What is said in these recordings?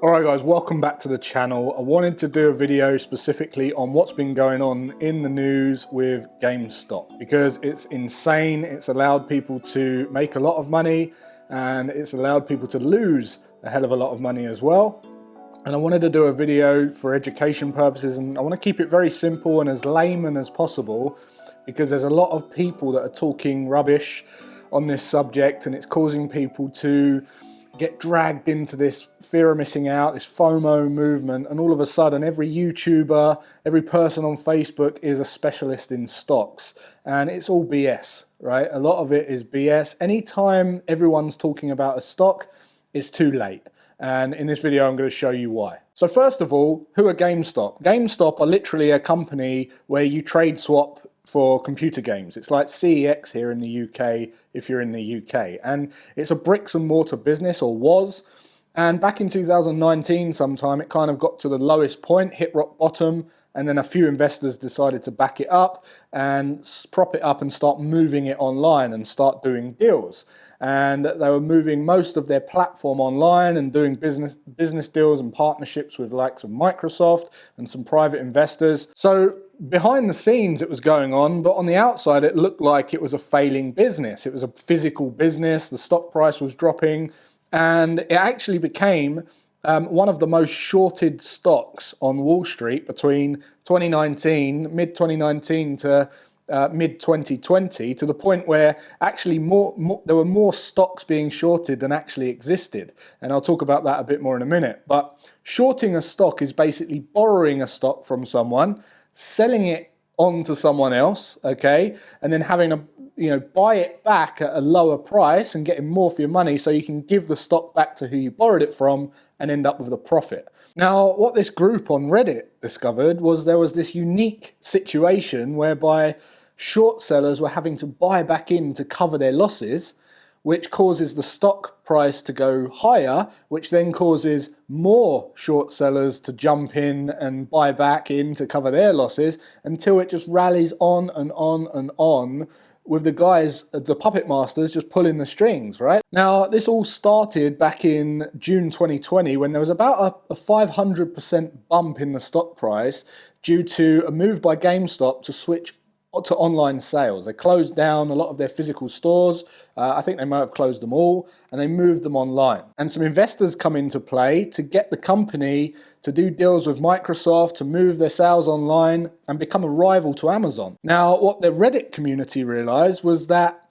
Alright guys, welcome back to the channel. I wanted to do a video specifically on what's been going on in the news with Gamestop because it's insane. It's allowed people to make a lot of money and it's allowed people to lose a hell of a lot of money as well. And I wanted to do a video for education purposes, and I want to keep it very simple and as layman as possible because there's a lot of people that are talking rubbish on this subject and it's causing people to get dragged into this fear of missing out, this FOMO movement, and all of a sudden every YouTuber, every person on Facebook is a specialist in stocks, and it's all BS, right? A lot of it is BS. Anytime everyone's talking about a stock, it's too late. And in this video, I'm going to show you why. So first of all, who are Gamestop? Gamestop are literally a company where you trade swap for computer games. It's like CEX here in the UK if you're in the UK. And it's a bricks and mortar business, or was. And back in 2019 sometime, it kind of got to the lowest point, hit rock bottom, and then a few investors decided to back it up and prop it up and start moving it online and start doing deals. And they were moving most of their platform online and doing business deals and partnerships with likes of Microsoft and some private investors. So behind the scenes it was going on, but on the outside it looked like it was a failing business. It was a physical business, the stock price was dropping, and it actually became one of the most shorted stocks on Wall Street between mid 2019 to mid 2020, to the point where actually there were more stocks being shorted than actually existed. And I'll talk about that a bit more in a minute. But shorting a stock is basically borrowing a stock from someone, selling it on to someone else, okay, and then having a buy it back at a lower price and getting more for your money so you can give the stock back to who you borrowed it from and end up with a profit. Now, what this group on Reddit discovered was there was this unique situation whereby short sellers were having to buy back in to cover their losses, which causes the stock price to go higher, which then causes more short sellers to jump in and buy back in to cover their losses until it just rallies on and on and on, with the guys, the puppet masters, just pulling the strings, right? Now, this all started back in June 2020 when there was about a 500% bump in the stock price due to a move by GameStop to switch to online sales. They closed down a lot of their physical stores. I think they might have closed them all, and they moved them online. And some investors come into play to get the company to do deals with Microsoft, to move their sales online and become a rival to Amazon. Now, what the Reddit community realized was that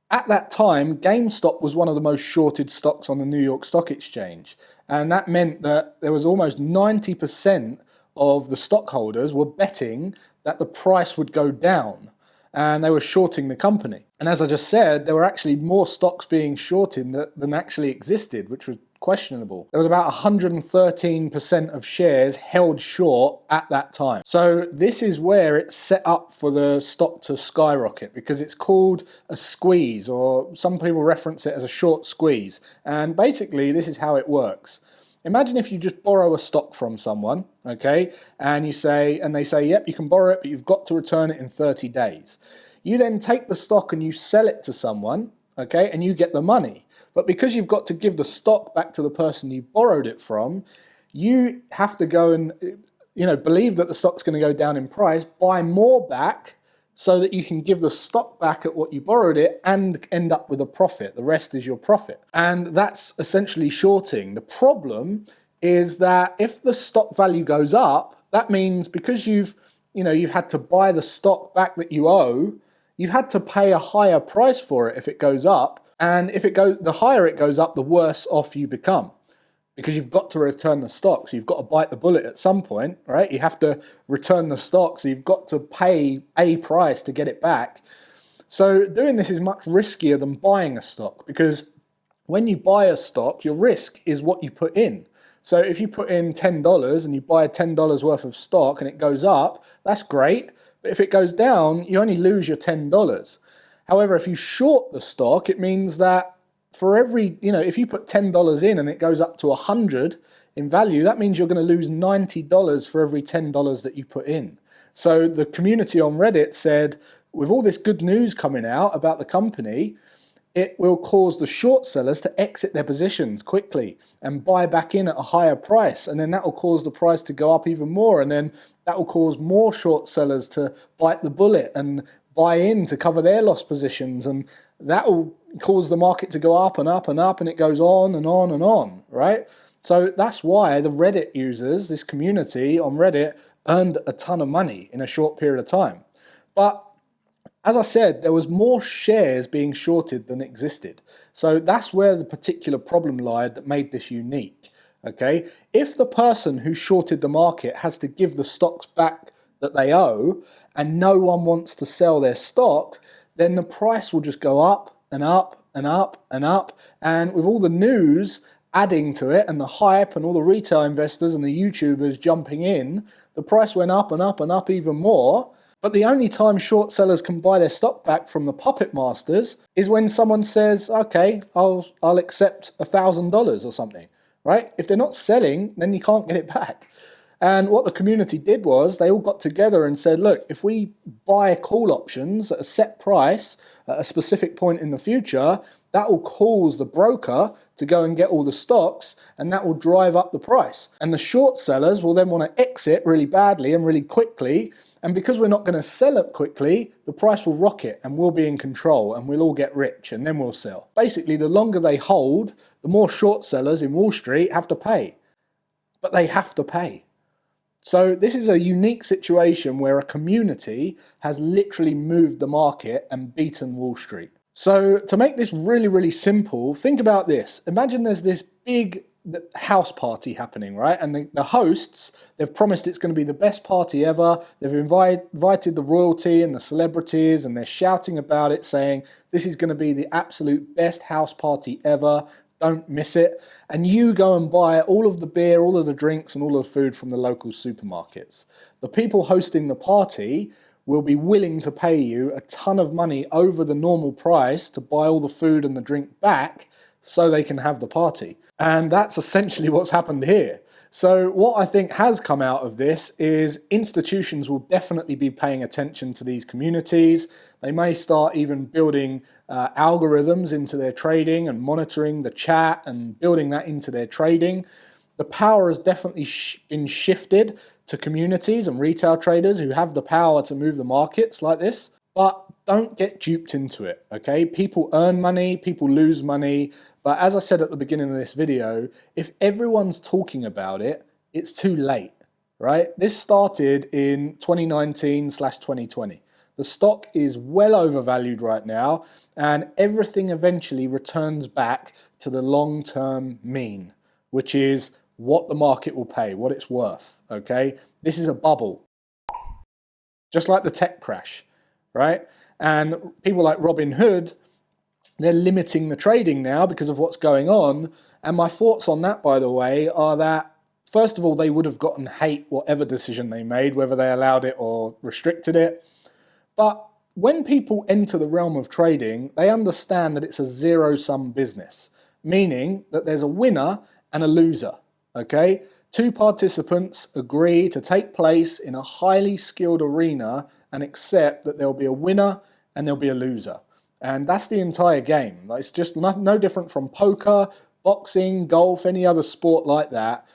at that time, GameStop was one of the most shorted stocks on the New York Stock Exchange. And that meant that there was almost 90% of the stockholders were betting that the price would go down, and they were shorting the company. And as I just said, there were actually more stocks being shorted than actually existed, which was questionable. There was about 113% of shares held short at that time. So this is where it's set up for the stock to skyrocket, because it's called a squeeze, or some people reference it as a short squeeze. And basically this is how it works. Imagine if you just borrow a stock from someone, okay, and they say, yep, you can borrow it, but you've got to return it in 30 days. You then take the stock and you sell it to someone, okay, and you get the money. But because you've got to give the stock back to the person you borrowed it from, you have to go and, believe that the stock's going to go down in price, buy more back, so that you can give the stock back at what you borrowed it and end up with a profit. The rest is your profit. And that's essentially shorting. The problem is that if the stock value goes up, that means because you've had to buy the stock back that you owe, you've had to pay a higher price for it if it goes up. And the higher it goes up, the worse off you become, because you've got to return the stock. So you've got to bite the bullet at some point, right? You have to return the stock. So you've got to pay a price to get it back. So doing this is much riskier than buying a stock, because when you buy a stock, your risk is what you put in. So if you put in $10 and you buy $10 worth of stock and it goes up, that's great. But if it goes down, you only lose your $10. However, if you short the stock, it means that for every, if you put $10 in and it goes up to 100 in value, that means you're going to lose $90 for every $10 that you put in. So the community on Reddit said, with all this good news coming out about the company, it will cause the short sellers to exit their positions quickly and buy back in at a higher price. And then that will cause the price to go up even more. And then that will cause more short sellers to bite the bullet and buy in to cover their lost positions. And that will cause the market to go up and up and up, and it goes on and on and on, right? So that's why the Reddit users, this community on Reddit, earned a ton of money in a short period of time. But as I said, there was more shares being shorted than existed. So that's where the particular problem lied that made this unique. Okay, if the person who shorted the market has to give the stocks back that they owe and no one wants to sell their stock, then the price will just go up and up and up and up. And with all the news adding to it and the hype and all the retail investors and the YouTubers jumping in, the price went up and up and up even more. But the only time short sellers can buy their stock back from the puppet masters is when someone says, okay, I'll accept $1,000 or something, right? If they're not selling, then you can't get it back. And what the community did was they all got together and said, look, if we buy call options at a set price at a specific point in the future, that will cause the broker to go and get all the stocks, and that will drive up the price. And the short sellers will then want to exit really badly and really quickly. And because we're not going to sell it quickly, the price will rocket and we'll be in control and we'll all get rich and then we'll sell. Basically, the longer they hold, the more short sellers in Wall Street have to pay. But they have to pay. So this is a unique situation where a community has literally moved the market and beaten Wall Street. So to make this really, really simple, think about this. Imagine there's this big house party happening, right? And the hosts, they've promised it's going to be the best party ever. They've invited the royalty and the celebrities, and they're shouting about it, saying this is going to be the absolute best house party ever. Don't miss it. And you go and buy all of the beer, all of the drinks, and all of the food from the local supermarkets. The people hosting the party will be willing to pay you a ton of money over the normal price to buy all the food and the drink back so they can have the party. And that's essentially what's happened here. So what I think has come out of this is institutions will definitely be paying attention to these communities. They may start even building algorithms into their trading and monitoring the chat and building that into their trading. The power has definitely been shifted to communities and retail traders who have the power to move the markets like this. But don't get duped into it, okay? People earn money, people lose money. But as I said at the beginning of this video, if everyone's talking about it, it's too late, right? This started in 2019/2020. The stock is well overvalued right now, and everything eventually returns back to the long-term mean, which is what the market will pay, what it's worth, okay? This is a bubble, just like the tech crash, right? And people like Robinhood, they're limiting the trading now because of what's going on. And my thoughts on that, by the way, are that, first of all, they would have gotten hate whatever decision they made, whether they allowed it or restricted it. But when people enter the realm of trading, they understand that it's a zero-sum business, meaning that there's a winner and a loser, okay? Two participants agree to take place in a highly skilled arena and accept that there'll be a winner and there'll be a loser. And that's the entire game. Like, it's just no different from poker, boxing, golf, any other sport like that.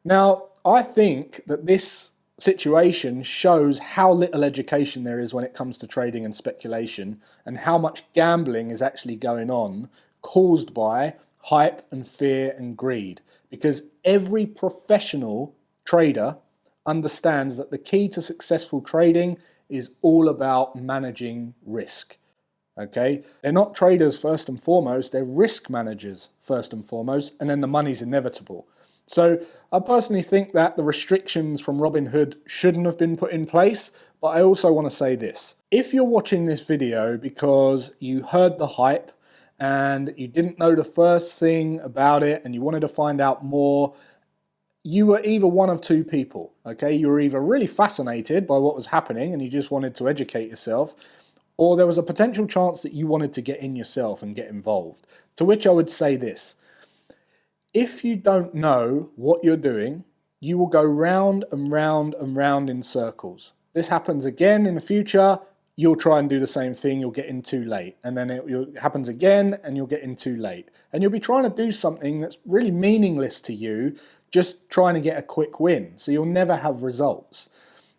Now, I think that this situation shows how little education there is when it comes to trading and speculation, and how much gambling is actually going on, caused by hype and fear and greed. Because every professional trader understands that the key to successful trading is all about managing risk. Okay, they're not traders first and foremost, they're risk managers first and foremost, and then the money's inevitable. So I personally think that the restrictions from Robinhood shouldn't have been put in place, but I also want to say this. If you're watching this video because you heard the hype and you didn't know the first thing about it and you wanted to find out more, you were either one of two people, okay? You were either really fascinated by what was happening and you just wanted to educate yourself, or there was a potential chance that you wanted to get in yourself and get involved. To which I would say this: if you don't know what you're doing, you will go round and round and round in circles. This happens again in the future, you'll try and do the same thing, you'll get in too late. And then it happens again and you'll get in too late. And you'll be trying to do something that's really meaningless to you, just trying to get a quick win. So you'll never have results.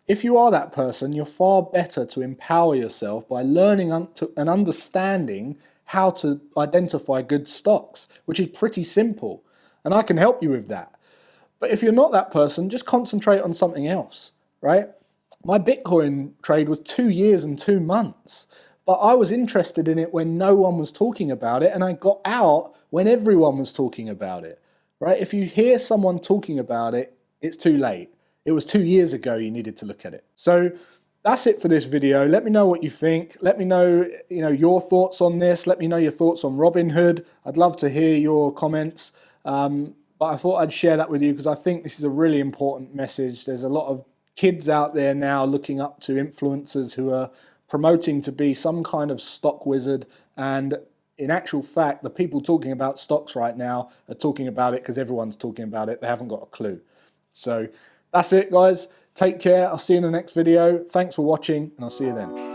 If you are that person, you're far better to empower yourself by learning and understanding how to identify good stocks, which is pretty simple. And I can help you with that. But if you're not that person, just concentrate on something else, right? My Bitcoin trade was 2 years and 2 months, but I was interested in it when no one was talking about it, and I got out when everyone was talking about it, right? If you hear someone talking about it, it's too late. It was 2 years ago you needed to look at it. So that's it for this video. Let me know what you think. Let me know, your thoughts on this. Let me know your thoughts on Robinhood. I'd love to hear your comments. But I thought I'd share that with you because I think this is a really important message. There's a lot of kids out there now looking up to influencers who are promoting to be some kind of stock wizard, and in actual fact the people talking about stocks right now are talking about it because everyone's talking about it. They haven't got a clue. So that's it, guys. Take care. I'll see you in the next video. Thanks for watching, and I'll see you then.